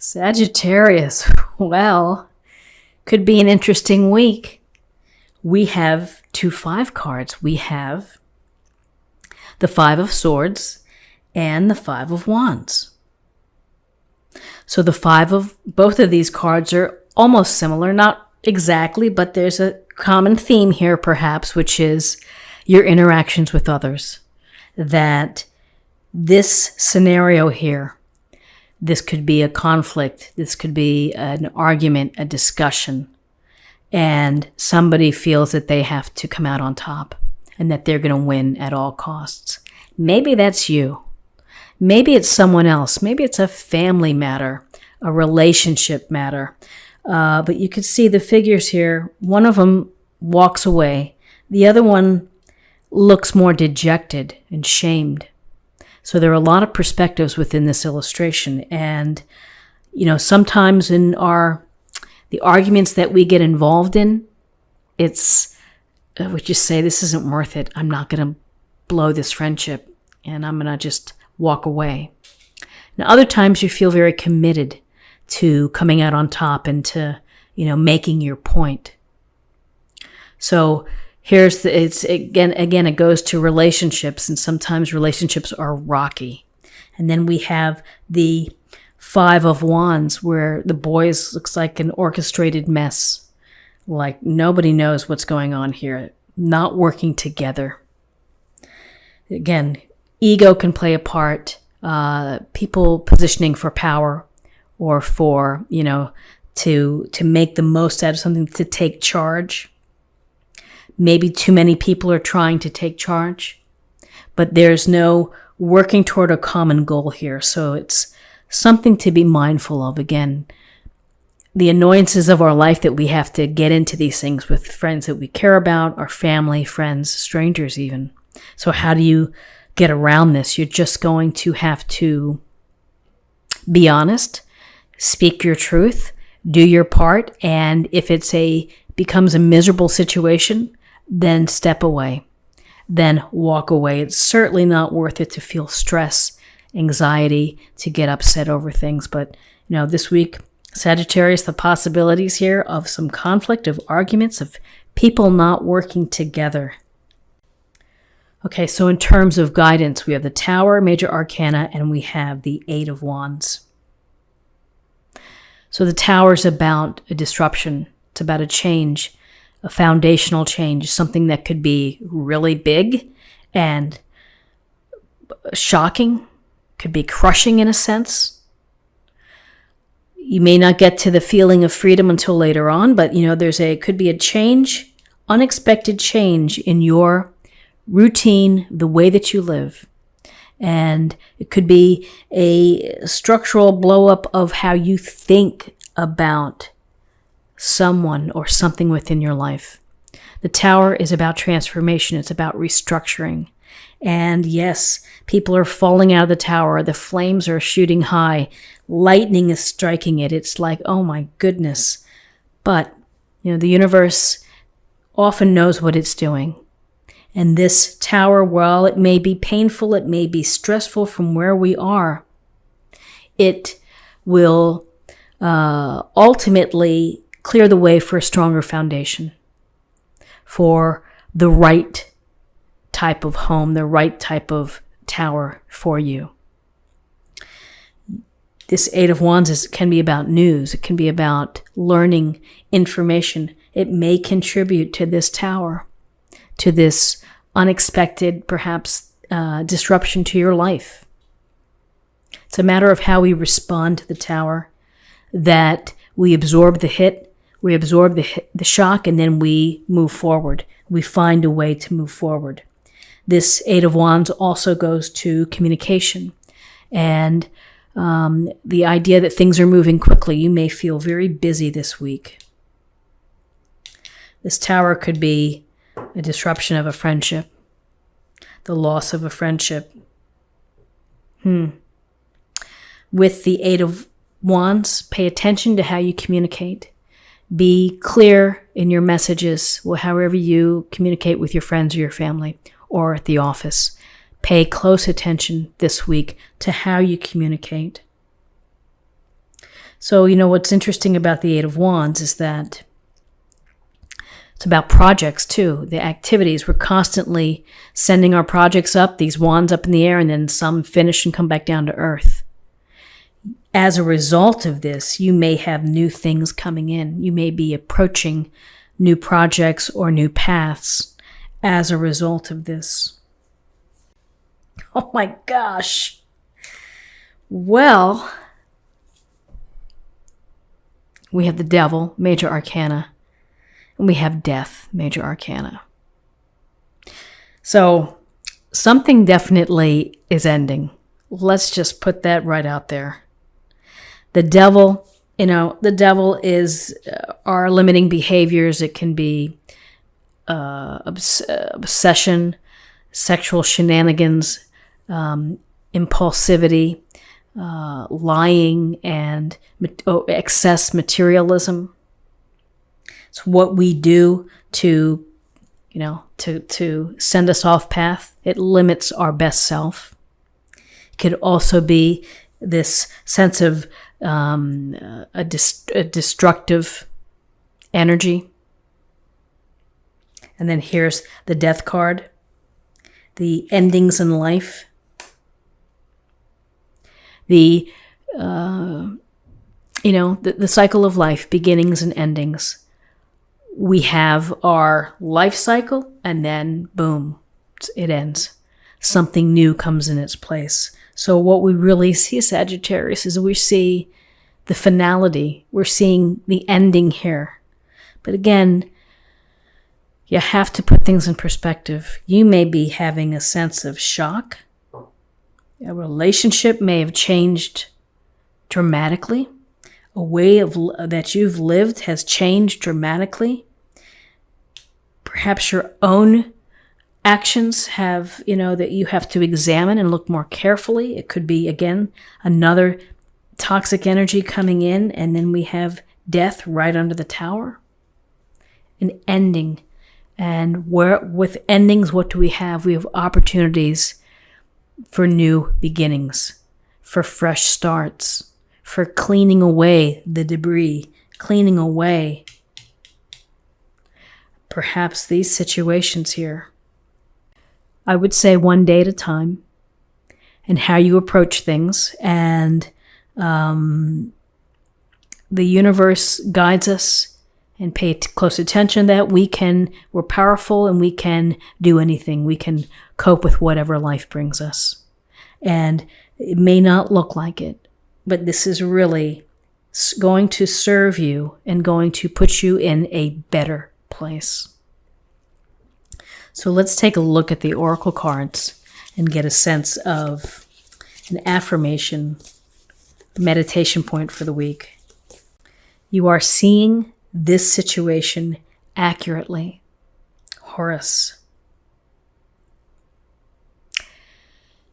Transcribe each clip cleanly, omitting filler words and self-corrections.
Sagittarius, well, could be an interesting week. We have 2 5 cards. We have the 5 of Swords and the 5 of Wands. So both of these cards are almost similar, not exactly, but there's a common theme here perhaps, which is your interactions with others. That this scenario here, this could be a conflict, this could be an argument, a discussion, and somebody feels that they have to come out on top and that they're going to win at all costs. Maybe that's you. Maybe it's someone else. Maybe it's a family matter, a relationship matter. But you can see the figures here. One of them walks away. The other one looks more dejected and shamed. So there are a lot of perspectives within this illustration. And, sometimes in the arguments that we get involved in, we just say, this isn't worth it. I'm not going to blow this friendship and I'm going to just walk away. Now, other times you feel very committed to coming out on top and to, making your point. So it goes to relationships, and sometimes relationships are rocky. And then we have the 5 of Wands, where the boys looks like an orchestrated mess. Like nobody knows what's going on here, not working together. Again, ego can play a part, people positioning for power or for, to make the most out of something, to take charge. Maybe too many people are trying to take charge, but there's no working toward a common goal here. So it's something to be mindful of. Again, the annoyances of our life that we have to get into these things with friends that we care about, our family, friends, strangers even. So how do you get around this? You're just going to have to be honest, speak your truth, do your part, and if becomes a miserable situation, then step away, then walk away. It's certainly not worth it to feel stress, anxiety, to get upset over things. But, this week, Sagittarius, the possibilities here of some conflict, of arguments, of people not working together. Okay, so in terms of guidance, we have the Tower, Major Arcana, and we have the 8 of Wands. So the Tower is about a disruption. It's about a change, a foundational change, something that could be really big and shocking, could be crushing in a sense. You may not get to the feeling of freedom until later on, but could be a change, unexpected change in your routine, the way that you live. And it could be a structural blow up of how you think about someone or something within your life. The Tower is about transformation. It's about restructuring. And yes, people are falling out of the tower. The flames are shooting high. Lightning is striking it. It's like, oh my goodness. But, the universe often knows what it's doing. And this Tower, while it may be painful, it may be stressful from where we are, it will ultimately clear the way for a stronger foundation, for the right type of home, the right type of tower for you. This 8 of Wands can be about news. It can be about learning information. It may contribute to this Tower, to this unexpected, perhaps, disruption to your life. It's a matter of how we respond to the Tower, that we absorb the hit, we absorb the shock, and then we move forward. We find a way to move forward. This 8 of Wands also goes to communication and the idea that things are moving quickly. You may feel very busy this week. This Tower could be a disruption of a friendship, the loss of a friendship. With the 8 of Wands, pay attention to how you communicate. Be clear in your messages, however you communicate with your friends or your family or at the office. Pay close attention this week to how you communicate. So, what's interesting about the Eight of Wands is that it's about projects too, the activities. We're constantly sending our projects up, these wands up in the air, and then some finish and come back down to earth. As a result of this, you may have new things coming in. You may be approaching new projects or new paths as a result of this. Oh my gosh. Well, we have the Devil, major arcana, and we have Death, major arcana. So something definitely is ending. Let's just put that right out there. The devil, the devil is our limiting behaviors. It can be obsession, sexual shenanigans, impulsivity, lying, and excess materialism. It's what we do to send us off path. It limits our best self. It could also be this sense of a destructive energy. And then here's the Death card, the endings in life, the cycle of life, beginnings and endings. We have our life cycle, and then boom, it ends. Something new comes in its place. So what we really see, Sagittarius, is we see the finality. We're seeing the ending here. But again, you have to put things in perspective. You may be having a sense of shock. A relationship may have changed dramatically. A way that you've lived has changed dramatically. Perhaps your own actions have, that you have to examine and look more carefully. It could be, again, another toxic energy coming in, and then we have Death right under the Tower. An ending. And with endings, what do we have? We have opportunities for new beginnings, for fresh starts, for cleaning away the debris, cleaning away perhaps these situations here. I would say one day at a time, and how you approach things. And the universe guides us, and pay close attention that we're powerful and we can do anything. We can cope with whatever life brings us. And it may not look like it, but this is really going to serve you and going to put you in a better place. So let's take a look at the oracle cards and get a sense of an affirmation, meditation point for the week. You are seeing this situation accurately. Horus.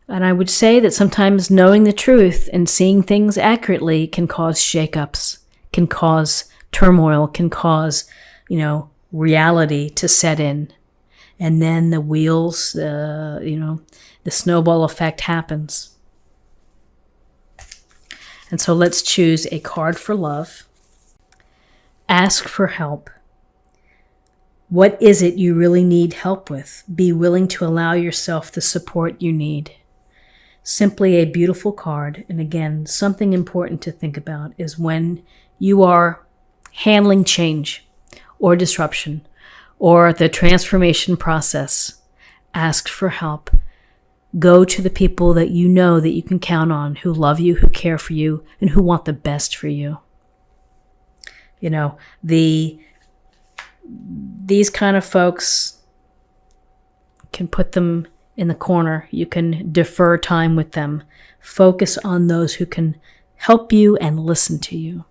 And I would say that sometimes knowing the truth and seeing things accurately can cause shakeups, can cause turmoil, can cause, reality to set in. And then the wheels, the snowball effect happens. And so let's choose a card for love. Ask for help. What is it you really need help with? Be willing to allow yourself the support you need. Simply a beautiful card. And again, something important to think about is when you are handling change or disruption or the transformation process, ask for help. Go to the people that you know that you can count on, who love you, who care for you, and who want the best for you. These kind of folks, can put them in the corner. You can defer time with them. Focus on those who can help you and listen to you.